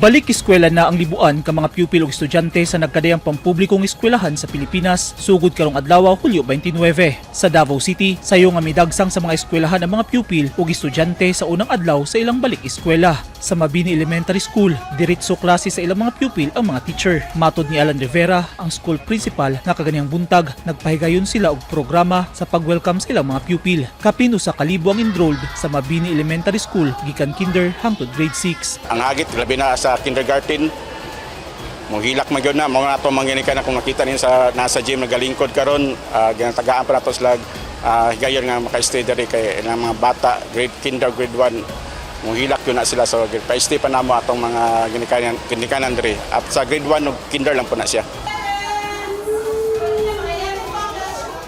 Balik eskwela na ang libuan ka mga pupil o estudyante sa nagkadayang pampublikong eskwelahan sa Pilipinas sugod karong adlaw Hulyo 29. Sa Davao City, sayo nga midagsang sa mga eskwelahan ang mga pupil o estudyante sa unang adlaw sa ilang balik eskwela. Sa Mabini Elementary School, diretso klase sa ilang mga pupil ang mga teacher. Matod ni Alan Rivera, ang school principal, nga kaganyang buntag, nagpahigayon sila og programa sa pag-welcome sa ilang mga pupil. Kapin usa ka libo ang enrolled sa Mabini Elementary School gikan kinder hangtod grade 6. Ang hagit labi na sa kindergarten, hilak magyud na mo nato manginika na kung nakita niyo sa nasa gym nagalingkod karon, ginatagaan pa nato sila higayon nga maka-stay diri kay ng mga bata grade kinder grade 1 hilak yun na sila so pa-stay pa namo atong mga ginikanan diri at sa grade 1 ug kinder lang po na siya.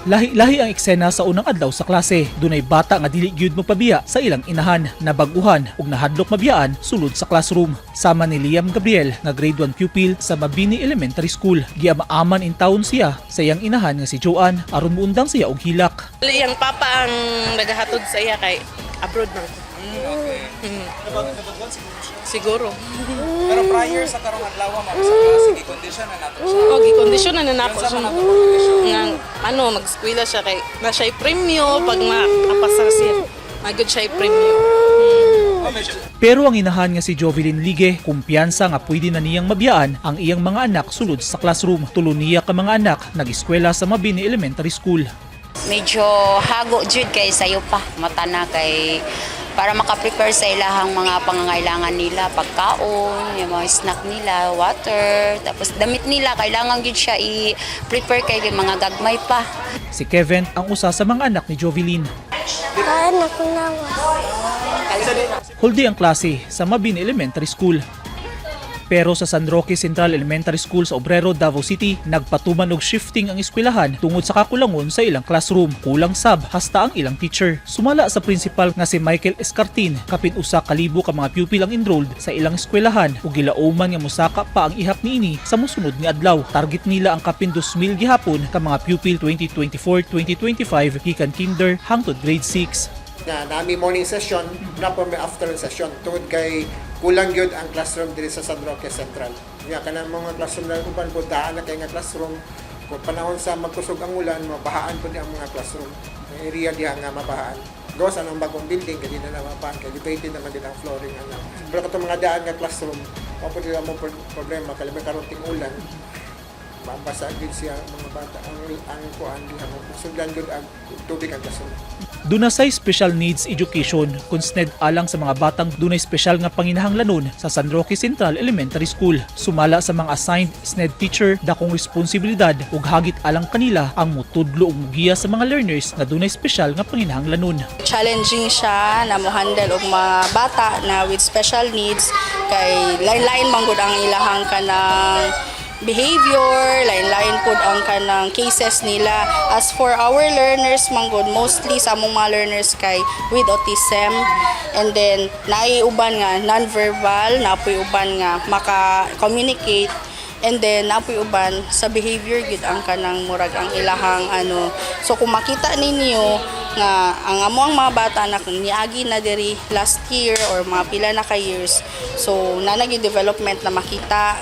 Lahi-lahi ang eksena sa unang adlaw sa klase. Dunay bata nga dili gyud mopabiya sa ilang inahan, nabaguhan ug nahadlok mabiyaan sulod sa classroom. Sama ni Liam Gabriel nga grade 1 pupil sa Mabini Elementary School. Giamaaman in taon siya sa iyang inahan nga si Joanne aron muundang siya og hilak. Iyang papa ang nagahatod sa iya kay abroad man. Siguro. Pero prior sa karong adlaw mo sa klase gi-condition na nato siya. Oh, gi-condition na nato siya. Nga mag-eskwela siya kay na siya premyo pag makapasa siya. Magud siya premyo. Pero ang inahan nga si Jovelyn Lige, kumpiyansa nga pwede na niyang mabiyaan ang iyang mga anak sulod sa classroom. Tulo niya ka mga anak nag-eskwela sa Mabini Elementary School. Medyo hago jud kay sayo pa mata na kay para maka-prepare sa ilahang mga pangangailangan nila, pagkaon, yung mga snack nila, water, tapos damit nila, kailangan yun siya i-prepare kay mga gagmay pa. Si Kevin ang usa sa mga anak ni Jovelyn. Anak ko na. Huldi ang klase sa Mabini Elementary School. Pero sa San Roque Central Elementary School sa Obrero, Davao City, nagpatuman og shifting ang eskwelahan tungod sa kakulangon sa ilang classroom. Kulang sab hasta ang ilang teacher. Sumala sa principal nga si Michael Escartin, kapin usa ka libo ka mga pupil ang enrolled sa ilang eskwelahan ug Gilauman nga mosaka pa ang ihap niini sa mosunod nga adlaw. Target nila ang kapin 2,000 gihapon ka mga pupil 2024-2025 gikan kinder hangtod grade 6. Nami morning session, na po may afternoon session. Tungod kay kulang yun ang classroom diri sa San Roque Central. Nga kanang mga classroom na uban po daan na kay nga classroom. Kung panahon sa magkusog ang ulan, mabahaan po ang mga classroom. Ang area diha nga mabahaan. Gawas ang bagong building, kaya na mabahaan, kaya debated naman din ang flooring. Pero katong mga daan nga classroom, mapo nila mo problema, kaya may karonting ulan. Mabasa din siya mga bata ang kuan diha mo sugdan gud ang tubig ang classroom. Duna say special needs education kunsned alang sa mga batang dunay special nga panginahanglanon sa San Roque Central Elementary School. Sumala sa mga assigned SNED teacher dakong responsibilidad ug hagit alang kanila ang mutudlo ug mugiya sa mga learners nga dunay special nga panginahanglanon. Challenging siya na mo-handle og mga bata na with special needs kay lain-lain man gud ang ilahang kanang behavior, lain-lain po ang kanang cases nila. As for our learners, manggod, mostly sa among mga learners kay with autism, and then naiuban nga non-verbal, napoy uban nga maka-communicate, and then napoy uban sa behavior gid ang kanang murag ang ilahang ano. So kung makita ninyo nga ang among mga bata na niagi na diri last year or mga pila na ka years, so nanagi development na makita.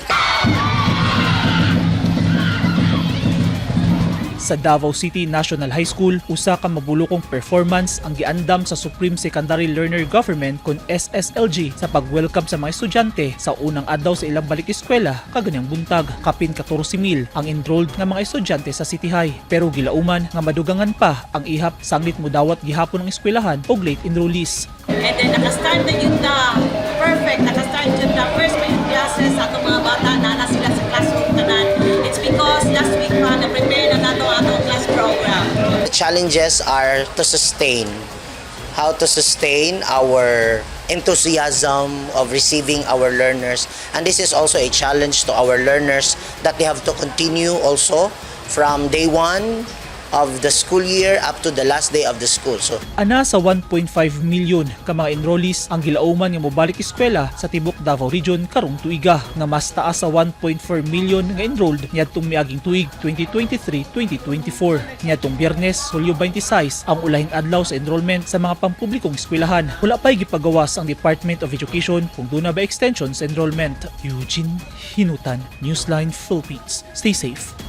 Sa Davao City National High School, usa ka mabulokong performance ang giandam sa Supreme Secondary Learner Government kon SSLG sa pag-welcome sa mga estudyante sa unang adlaw sa ilang balik eskwela kaganyang buntag. Kapin 14,000 ang enrolled nga mga estudyante sa City High. Pero Gilauman nga madugangan pa ang ihap sanglit modawat gihapon ang eskwelahan og late enrollees. And then nakastart na yun nakastart yun first may classes sa atong mga bata na sila sa classroom tanan. It's because last week pa na-prepare na nato atong class program. The challenges are to sustain. How to sustain our enthusiasm of receiving our learners. And this is also a challenge to our learners that they have to continue also from day one of the school year up to the last day of the school. So Ana sa 1.5 milyon ka mga enrollees ang Gilauman nga mobalik eskwela sa tibok Davao Region karong tuiga, nga mas taas sa 1.4 milyon nga enrolled niadtong miaging tuig 2023-2024. Niadtong Biyernes, Hulyo 26 ang ulahing adlaw sa enrollment sa mga pampublikong eskwelahan. Wala pa'y gipagawas ang Department of Education kung doon na ba extension sa enrollment. Eugene Hinutan, Newsline Philippines. Stay safe.